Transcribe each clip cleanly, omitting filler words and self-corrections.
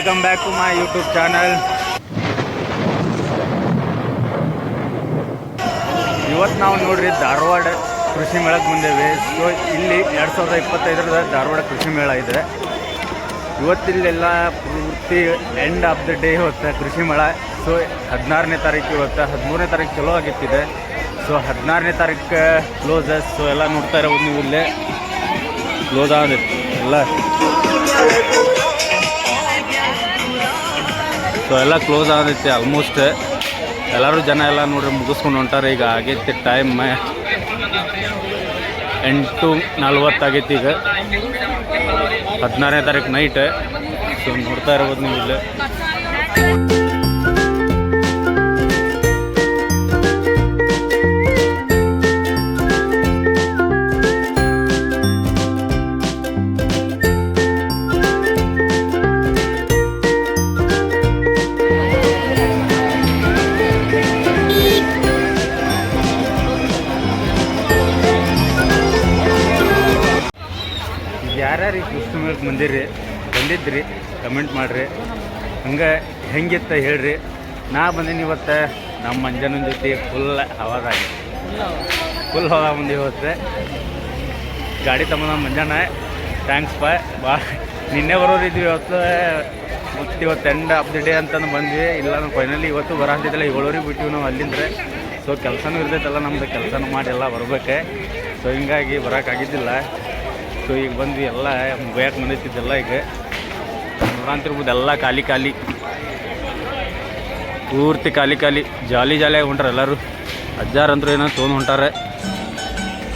Welcome back to my YouTube channel. ಇವತ್ತು ನಾವು ನೋಡ್ರಿ ಧಾರವಾಡ ಕೃಷಿ ಮೇಳಕ್ಕೆ ಬಂದೇವೆ. ಸೊ ಇಲ್ಲಿ 2025 ಧಾರವಾಡ ಕೃಷಿ ಮೇಳ ಇದೆ. ಇವತ್ತಿಲ್ಲೆಲ್ಲ ಪೂರ್ತಿ ಎಂಡ್ ಆಫ್ ದ ಡೇ ಇವತ್ತು ಕೃಷಿ ಮೇಳ. ಸೊ 16ನೇ ತಾರೀಕು ಇವತ್ತು, 13ನೇ ತಾರೀಕು ಚಲೋ ಆಗಿತ್ತಿದೆ. ಸೊ 16ನೇ ತಾರೀಕು ಕ್ಲೋಸ್. ಸೊ ಎಲ್ಲ ನೋಡ್ತಾ ಇರೋದು ನೀವು ಇಲ್ಲೇ ಕ್ಲೋಸ್ ಆಗಿತ್ತು ಎಲ್ಲ. ಸೊ ಎಲ್ಲ ಕ್ಲೋಸ್ ಆಗೈತಿ ಆಲ್ಮೋಸ್ಟ್. ಎಲ್ಲರೂ ಜನ ಎಲ್ಲ ನೋಡ್ರಿ ಮುಗಿಸ್ಕೊಂಡು ಹೊಂಟಾರೆ. ಈಗ ಆಗೈತಿ ಟೈಮ್ 8:40 ಆಗೈತಿ. ಈಗ 16ನೇ ತಾರೀಕು ನೈಟ್. ಸೊ ನೋಡ್ತಾ ಇರ್ಬೋದು ನೀವು ಇಲ್ಲೇ. ಯಾರ್ಯಾರು ಈ ಕೃಷಿ ಮೇಳಕ್ಕೆ ಬಂದಿದ್ರಿ ಕಮೆಂಟ್ ಮಾಡಿರಿ. ಹಂಗೆ ಹೆಂಗಿತ್ತ ಹೇಳ್ರಿ. ನಾ ಬಂದೀನಿ ಇವತ್ತು ನಮ್ಮ ಮಂಜನ ಜೊತೆ ಫುಲ್ ಹವಾ ಬಂದು ಇವತ್ತು ಗಾಡಿ ತಗೊಂಡ ಮಂಜಾನ. ಥ್ಯಾಂಕ್ಸ್ ಭಾಳ. ನಿನ್ನೆ ಬರೋರಿದ್ವಿ, ಇವತ್ತು ಎಂಡ್ ಆಫ್ ದಿ ಡೇ ಅಂತಂದು ಬಂದ್ವಿ. ಇಲ್ಲ ನಾವು ಫೈನಲಿ ಇವತ್ತು ಬರೋಂತಿದ್ದಿಲ್ಲ, 7 ಬಿಟ್ಟಿವಿ ನಾವು ಅಲ್ಲಿಂದ್ರೆ. ಸೊ ಕೆಲಸನೂ ಇರ್ತೈತಲ್ಲ ನಮ್ಮದು, ಕೆಲಸನೂ ಮಾಡಿ ಎಲ್ಲ ಬರ್ಬೇಕು. ಸೊ ಹಿಂಗಾಗಿ ಬರೋಕ್ಕಾಗಿದ್ದಿಲ್ಲ. ಸೊ ಈಗ ಬಂದ್ವಿ, ಎಲ್ಲ ಮುಗಿಯಕ್ಕೆ ಬಂದೈತಿದ್ದೆಲ್ಲ. ಈಗ ನೋಡಂತಿರ್ಬೋದು ಎಲ್ಲ ಖಾಲಿ ಪೂರ್ತಿ ಖಾಲಿ ಜಾಲಿಯಾಗಿ ಹೊಂಟಾರೆ ಎಲ್ಲರೂ. ಅಜ್ಜಾರಂದ್ರು ಏನೋ ತೊಗೊಂಡು ಹೊಂಟಾರೆ,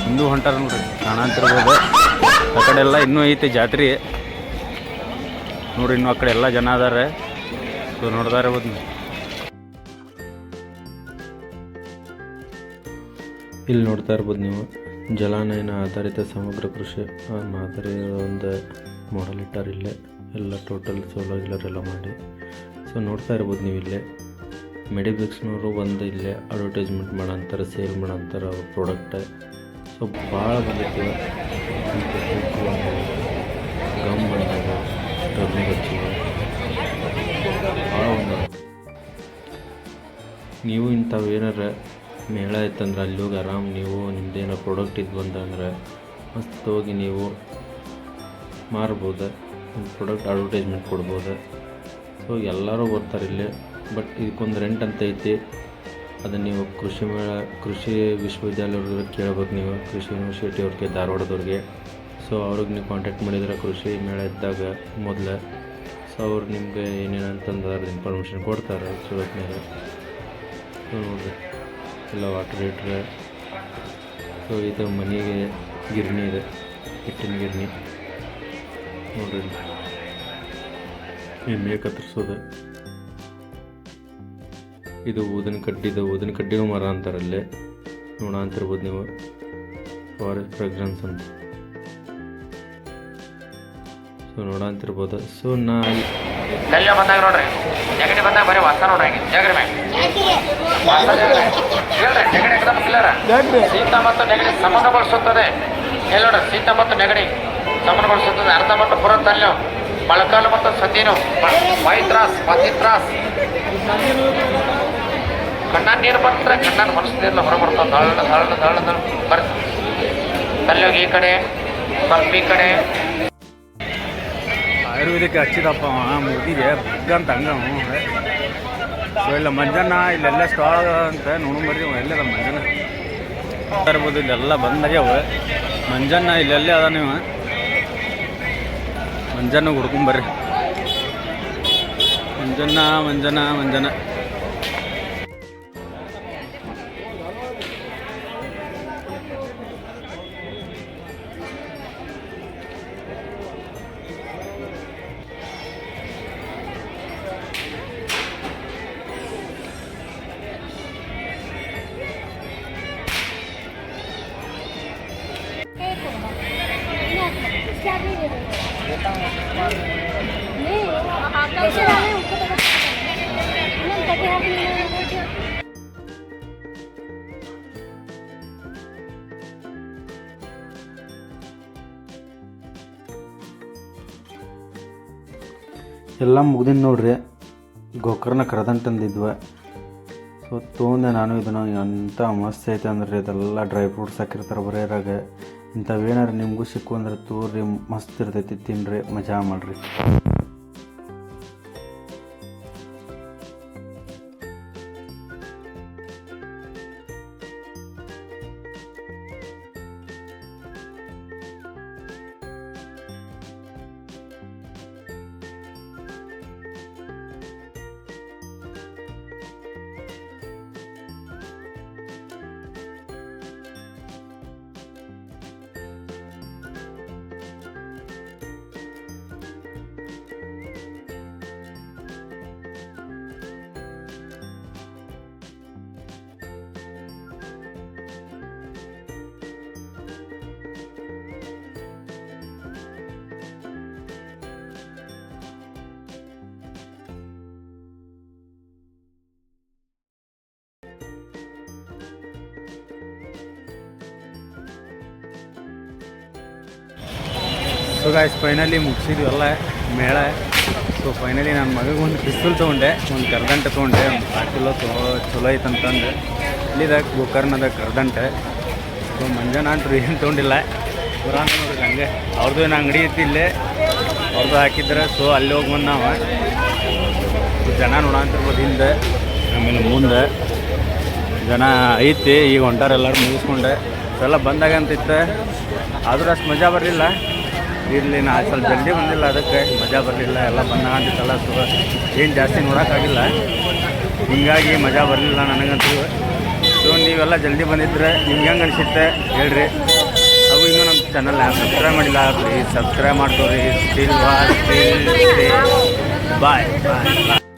ಹಿಂದೂ ಹೊಂಟಾರೆ ನೋಡ್ರಿ, ಕಾಣಂತಿರ್ಬೋದು. ಆ ಕಡೆ ಎಲ್ಲ ಇನ್ನೂ ಐತಿ ಜಾತ್ರೆ ನೋಡ್ರಿ. ಇನ್ನೂ ಆ ಕಡೆ ಎಲ್ಲ ಜನ ಅದಾರೆ. ಸೊ ನೋಡ್ತಾ ಇರ್ಬೋದು ನೀವು. ಇಲ್ಲಿ ನೋಡ್ತಾ ಇರ್ಬೋದು ನೀವು, ಜಲಾನಯನ ಆಧಾರಿತ ಸಮಗ್ರ ಕೃಷಿ ಮಾದರಿ ಒಂದು ಮಾಡಲ್ ಇಟ್ಟಾರೆ ಇಲ್ಲೇ. ಎಲ್ಲ ಟೋಟಲ್ ಸೋಲಾರ್ ಗಿಲ್ಲರ್ ಎಲ್ಲ ಮಾಡಿ. ಸೊ ನೋಡ್ತಾ ಇರ್ಬೋದು ನೀವು ಇಲ್ಲೇ ಮೆಡಿಬಿಕ್ಸ್ನವರು ಬಂದು ಇಲ್ಲೇ ಅಡ್ವರ್ಟೈಸ್ಮೆಂಟ್ ಮಾಡಂತಾರೆ, ಸೇಲ್ ಮಾಡಂತಾರೆ ಅವ್ರ ಪ್ರಾಡಕ್ಟ್. ಸೊ ಭಾಳ ಬಂದಿತ್ತು. ಗಮ್ ಬಂದಾಗ ಟರ್ನಿಗೆ ಹಚ್ಚಿವ ಭಾಳ ಬಂದ. ನೀವು ಇಂಥವು ಏನಾರ ಮೇಳ ಇತ್ತಂದ್ರೆ ಅಲ್ಲಿ ಹೋಗಿ ಆರಾಮ್ ನೀವು ನಿಮ್ದೇನೋ ಪ್ರಾಡಕ್ಟ್ ಇದು ಬಂದಂದ್ರೆ ಮಸ್ತ್ ಹೋಗಿ ನೀವು ಮಾರ್ಬೋದು, ನಿಮ್ಮ ಪ್ರಾಡಕ್ಟ್ ಅಡ್ವರ್ಟೈಸ್ಮೆಂಟ್ ಕೊಡ್ಬೋದು. ಸೊ ಎಲ್ಲರೂ ಬರ್ತಾರೆ ಇಲ್ಲೇ. ಬಟ್ ಇದಕ್ಕೊಂದು ರೆಂಟ್ ಅಂತ ಐತಿ. ಅದನ್ನು ನೀವು ಕೃಷಿ ವಿಶ್ವವಿದ್ಯಾಲಯದವ್ರಿಗೆ ಕೇಳ್ಬೇಕು ನೀವು, ಕೃಷಿ ಯೂನಿವರ್ಸಿಟಿ ಅವ್ರಿಗೆ, ಧಾರವಾಡದವ್ರಿಗೆ. ಸೊ ಅವ್ರಿಗೆ ನೀವು ಕಾಂಟ್ಯಾಕ್ಟ್ ಮಾಡಿದ್ರೆ ಕೃಷಿ ಮೇಳ ಇದ್ದಾಗ ಮೊದಲು. ಸೊ ಅವ್ರು ನಿಮಗೆ ಏನೇನು ಅಂತಂದ್ರೆ ಅದ್ರದ್ದು ಇನ್ಫಾರ್ಮೇಷನ್ ಕೊಡ್ತಾರೆ ಚಲೋತ್ ಮೇಲೆ. ಸೊ ನೋಡಿರಿ ಎಲ್ಲ ವಾಟರ್ ಹೀಟ್ರ್. ಸೊ ಇದು ಮನೆಗೆ ಗಿರಣಿ ಇದೆ, ಹಿಟ್ಟಿನ ಗಿರಣಿ ನೋಡ್ರಿ. ಎಣ್ಣೆ ಕತ್ತರಿಸೋದು. ಇದು ಊದಿನ ಕಡ್ಡಿನೂ ಮರ ಅಂತಾರಲ್ಲೇ ನೋಡ ಅಂತಿರ್ಬೋದು ನೀವು. ಫಾರೆಸ್ಟ್ ಫ್ರಾಗ್ರೆನ್ಸ್ ಅಂತ. ಸೊ ನೋಡ ಅಂತಿರ್ಬೋದು. ಸೊ ನಾ ಬಂದಾಗ ನೋಡ್ರಿ, ನೆಗಡಿ ಬಂದಾಗ ಬರೀ ವಾಸ ನೋಡ್ರಿ. ಶೀತ ಮತ್ತು ನೆಗಡಿ ಸಮನಗೊಳಿಸುತ್ತದೆ. ನೋಡ್ರಿ, ಶೀತ ಮತ್ತು ನೆಗಡಿ ಸಮನಗೊಳಿಸುತ್ತದೆ. ಅರ್ಧ ಮತ್ತು ಪುರತಲ್ಯ, ಮೊಳಕಾಲು ಮತ್ತು ಸದ್ಯನು, ಮೈತ್ರಾಸ್, ಪತಿತ್ರಾಸ್. ಕಣ್ಣಾಗ ನೀರು ಬರ್ತಾರೆ, ಕಣ್ಣಾಗ ಮನಸ್ಸಿನಿಂದ ಹೊರ ಬರ್ತಾವೆ. ದಳ ಬರ್ತದೆ. ತಲೆಯೋಗಿ ಈ ಕಡೆ, ಸ್ವಲ್ಪ ಈ ಕಡೆ. ಆಯುರ್ವೇದಿಕ್ ಹಚ್ಚಿದಪ್ಪ ಮುಗಿಗೆ ಬಗ್ಗಂತ ಹಂಗ. ಸೊ ಇಲ್ಲ ಮಂಜಣ್ಣ ಇಲ್ಲೆಲ್ಲ ಸ್ಟಾಲ್ ಅಂತ ನೋಡ್ಬರ್ರಿ. ಎಲ್ಲದ ಮಂಜಣ್ಣ ಇರ್ಬೋದು, ಇಲ್ಲೆಲ್ಲ ಬಂದಾಗ್ಯಾವ. ಮಂಜಣ್ಣ ಇಲ್ಲೆಲ್ಲೇ ಅದ. ನೀವು ಮಂಜಣ್ಣ ಹುಡ್ಕೊಂಬರ್ರಿ. ಮಂಜಣ್ಣ कैसे ಎಲ್ಲ ಮುಗ್ದಿನ ನೋಡ್ರಿ. ಗೋಕರ್ಣ ಕರದಂಟಂದಿದ್ವ. ಸೊ ತೊಗೊಂಡೆ ನಾನು ಇದನ್ನು. ಎಂಥ ಮಸ್ತ್ ಐತೆ ಅಂದ್ರೆ ಇದೆಲ್ಲ ಡ್ರೈ ಫ್ರೂಟ್ಸ್ ಹಾಕಿರ್ತಾರೆ ಬರೀರಾಗ. ಇಂಥವೇನಾರು ನಿಮಗೂ ಸಿಕ್ಕು ಅಂದ್ರೆ ತೋರಿ, ಮಸ್ತ್ ಇರ್ತೈತಿ, ತಿನ್ನಿರಿ, ಮಜಾ ಮಾಡಿರಿ. ಸೊ ಗಾಯ್ಸ್, ಫೈನಲಿ ಮುಗಿಸಿದ್ವಲ್ಲ ಮೇಳ. ಸೊ ಫೈನಲಿ ನನ್ನ ಮಗಗೆ ಒಂದು ಪಿಸ್ತೂಲ್ ತೊಗೊಂಡೆ, ಒಂದು ಕರದಂಟೆ ತೊಗೊಂಡೆ, ಒಂದು ಬಾಟಿಲು ಚಲೋ ಐತಂತಂದು. ಇಲ್ಲಿದ ಗೋಕರ್ಣದ ಕರದಂಟೆ. ಸೊ ಮಂಜಾನ ಅಂತೂ ಏನು ತೊಗೊಂಡಿಲ್ಲ, ಬರ ಅಂತ ನೋಡ್ರಿ ಹಂಗೆ. ಅವ್ರದ್ದು ಏನು ಅಂಗಡಿ ಐತಿ ಇಲ್ಲೇ, ಅವ್ರದ್ದು ಹಾಕಿದ್ರೆ. ಸೊ ಅಲ್ಲಿ ಹೋಗಿ ಬಂದು ನಾವು ಜನ ನೋಡಂತಿರ್ಬೋದು ಹಿಂದೆ, ಆಮೇಲೆ ಮುಂದೆ ಜನ ಐತಿ. ಈಗ ಹೊಂಟಾರೆಲ್ಲರೂ ಮುಗಿಸ್ಕೊಂಡೆ. ಎಲ್ಲ ಬಂದಾಗ ಅಂತಿತ್ತು, ಆದರೂ ಅಷ್ಟು ಮಜಾ ಬರಲಿಲ್ಲ. ಇರಲಿ, ನಾ ಸ್ವಲ್ಪ ಜಲ್ದಿ ಬಂದಿಲ್ಲ, ಅದಕ್ಕೆ ಮಜಾ ಬರಲಿಲ್ಲ. ಎಲ್ಲ ಬಂದಾಗ ಅಂತಿತ್ತಲ್ಲ, ಸೊ ಏನು ಜಾಸ್ತಿ ನೋಡೋಕ್ಕಾಗಿಲ್ಲ, ಹೀಗಾಗಿ ಮಜಾ ಬರಲಿಲ್ಲ ನನಗಂತೂ. ಸೊ ನೀವೆಲ್ಲ ಜಲ್ದಿ ಬಂದಿದ್ರೆ ನಿಮ್ಗೆ ಹೆಂಗೆ ಅನಿಸುತ್ತೆ ಹೇಳ್ರಿ. ಅವು ಇನ್ನೂ ನಮ್ಮ ಚಾನಲ್ ಸಬ್ಸ್ಕ್ರೈಬ್ ಮಾಡಿಲ್ಲ, ಪ್ಲೀಸ್ ಸಬ್ಸ್ಕ್ರೈಬ್ ಮಾಡ್ಕೊರಿ. ಸ್ಟಿಲ್ ಬಾಯ್ ಬಾಯ್.